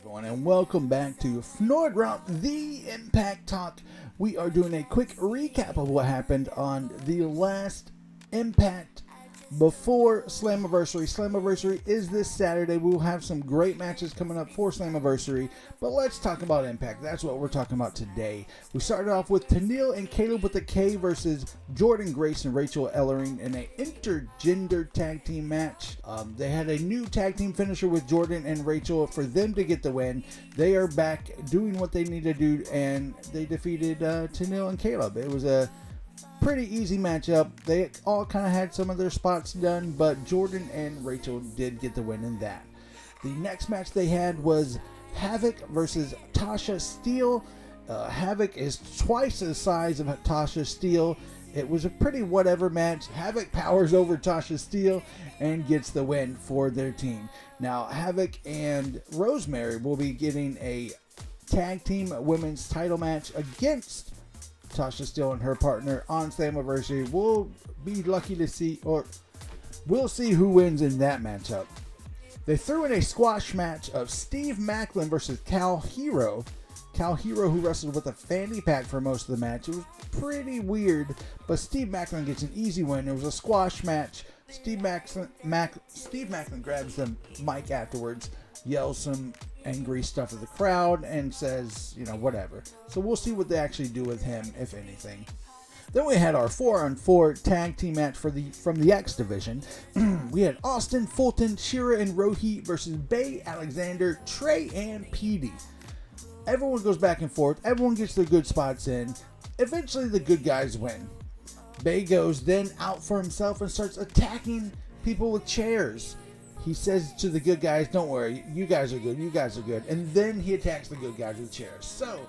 Everyone, and welcome back to Fnordrop, the Impact Talk. We are doing a quick recap of what happened on the last Impact before Slammiversary. Slammiversary is this Saturday. We will have some great matches coming up for Slammiversary, but let's talk about Impact. That's what we're talking about today. We started off with Tennille and Caleb with a K versus Jordan Grace and Rachel Ellering in an intergender tag team match. They had a new tag team finisher with Jordan and Rachel for them to get the win. They are back doing what they need to do, and they defeated Tennille and Caleb. It was a pretty easy matchup. They all kind of had some of their spots done, but Jordan and Rachel did get the win in that. The next match they had was Havoc versus Tasha Steele. Havoc is twice the size of Tasha Steele. It was a pretty whatever match. Havoc powers over Tasha Steele and gets the win for their team. Now, Havoc and Rosemary will be getting a tag team women's title match against Tasha Steele and her partner on Slammiversary. We'll be lucky to see, or we'll see who wins in that matchup. They threw in a squash match of Steve Macklin versus Cal Hero. Cal Hero, who wrestled with a fanny pack for most of the match. It was pretty weird, but Steve Macklin gets an easy win. It was a squash match. Steve Macklin grabs the mic afterwards, yells some angry stuff at the crowd, and says, whatever. So we'll see what they actually do with him, if anything. Then we had our 4-on-4 tag team match from the X division. We had Austin, Fulton, Shira, and Rohit versus Bay, Alexander, Trey, and Petey. Everyone goes back and forth. Everyone gets their good spots in. Eventually, the good guys win. Bay goes then out for himself and starts attacking people with chairs. He says to the good guys, don't worry, you guys are good, you guys are good. And then he attacks the good guys with chairs. So,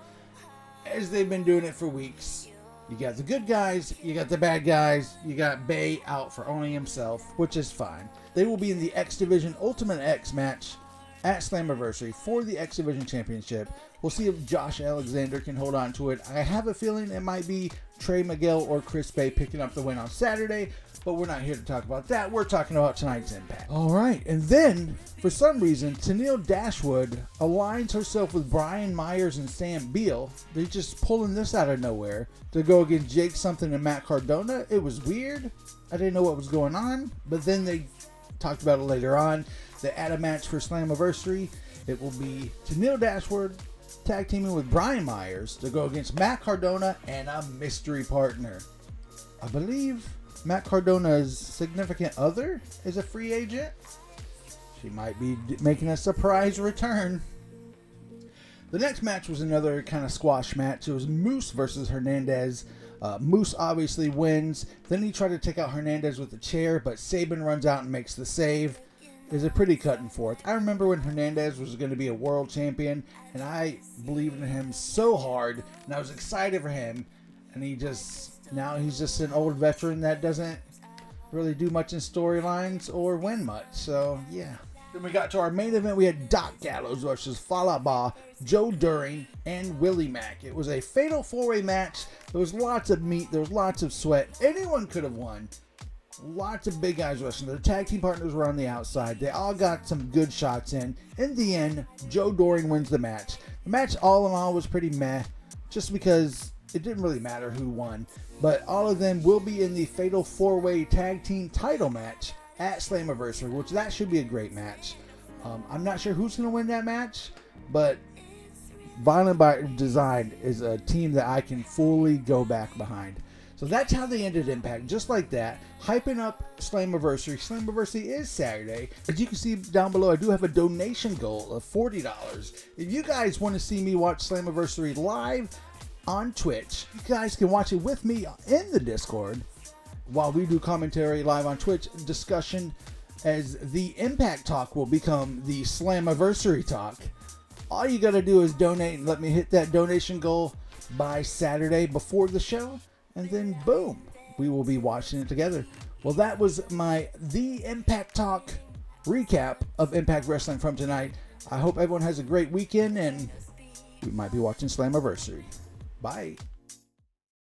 as they've been doing it for weeks, you got the good guys, you got the bad guys, you got Bay out for only himself, which is fine. They will be in the X Division Ultimate X match at Slammiversary for the X Division Championship. We'll see if Josh Alexander can hold on to it. I have a feeling it might be Trey Miguel or Chris Bay picking up the win on Saturday, but we're not here to talk about that. We're talking about tonight's Impact. All right, and then, for some reason, Tennille Dashwood aligns herself with Brian Myers and Sam Beal. They're just pulling this out of nowhere to go against Jake Something and Matt Cardona. It was weird. I didn't know what was going on, but then they talked about it later on. They add a match for Slammiversary. It will be Tennille Dashwood tag teaming with Brian Myers to go against Matt Cardona and a mystery partner. I believe Matt Cardona's significant other is a free agent. She might be making a surprise return. The next match was another kind of squash match. It was Moose versus Hernandez. Moose obviously wins. Then he tried to take out Hernandez with a chair, but Sabin runs out and makes the save. Is a pretty cut and forth. I remember when Hernandez was going to be a world champion, and I believed in him so hard, and I was excited for him, and now he's just an old veteran that doesn't really do much in storylines or win much. So yeah. Then we got to our main event. We had Doc Gallows versus Fallout Bob, Joe During, and Willie Mack. It was a fatal 4-way match. There was lots of meat. There was lots of sweat. Anyone could have won. Lots of big guys wrestling. Their tag team partners were on the outside. They all got some good shots in. In the end, Joe Doring wins the match. The match, all in all, was pretty meh, just because it didn't really matter who won. But all of them will be in the fatal 4-way tag team title match at Slammiversary, which that should be a great match. I'm not sure who's going to win that match, but Violent by Design is a team that I can fully go back behind. So that's how they ended Impact, just like that, hyping up Slammiversary. Slammiversary is Saturday. As you can see down below, I do have a donation goal of $40. If you guys want to see me watch Slammiversary live on Twitch, you guys can watch it with me in the Discord while we do commentary live on Twitch, discussion, as the Impact Talk will become the Slammiversary Talk. All you got to do is donate and let me hit that donation goal by Saturday before the show. And then, boom, we will be watching it together. Well, that was my The Impact Talk recap of Impact Wrestling from tonight. I hope everyone has a great weekend, and we might be watching Slammiversary. Bye.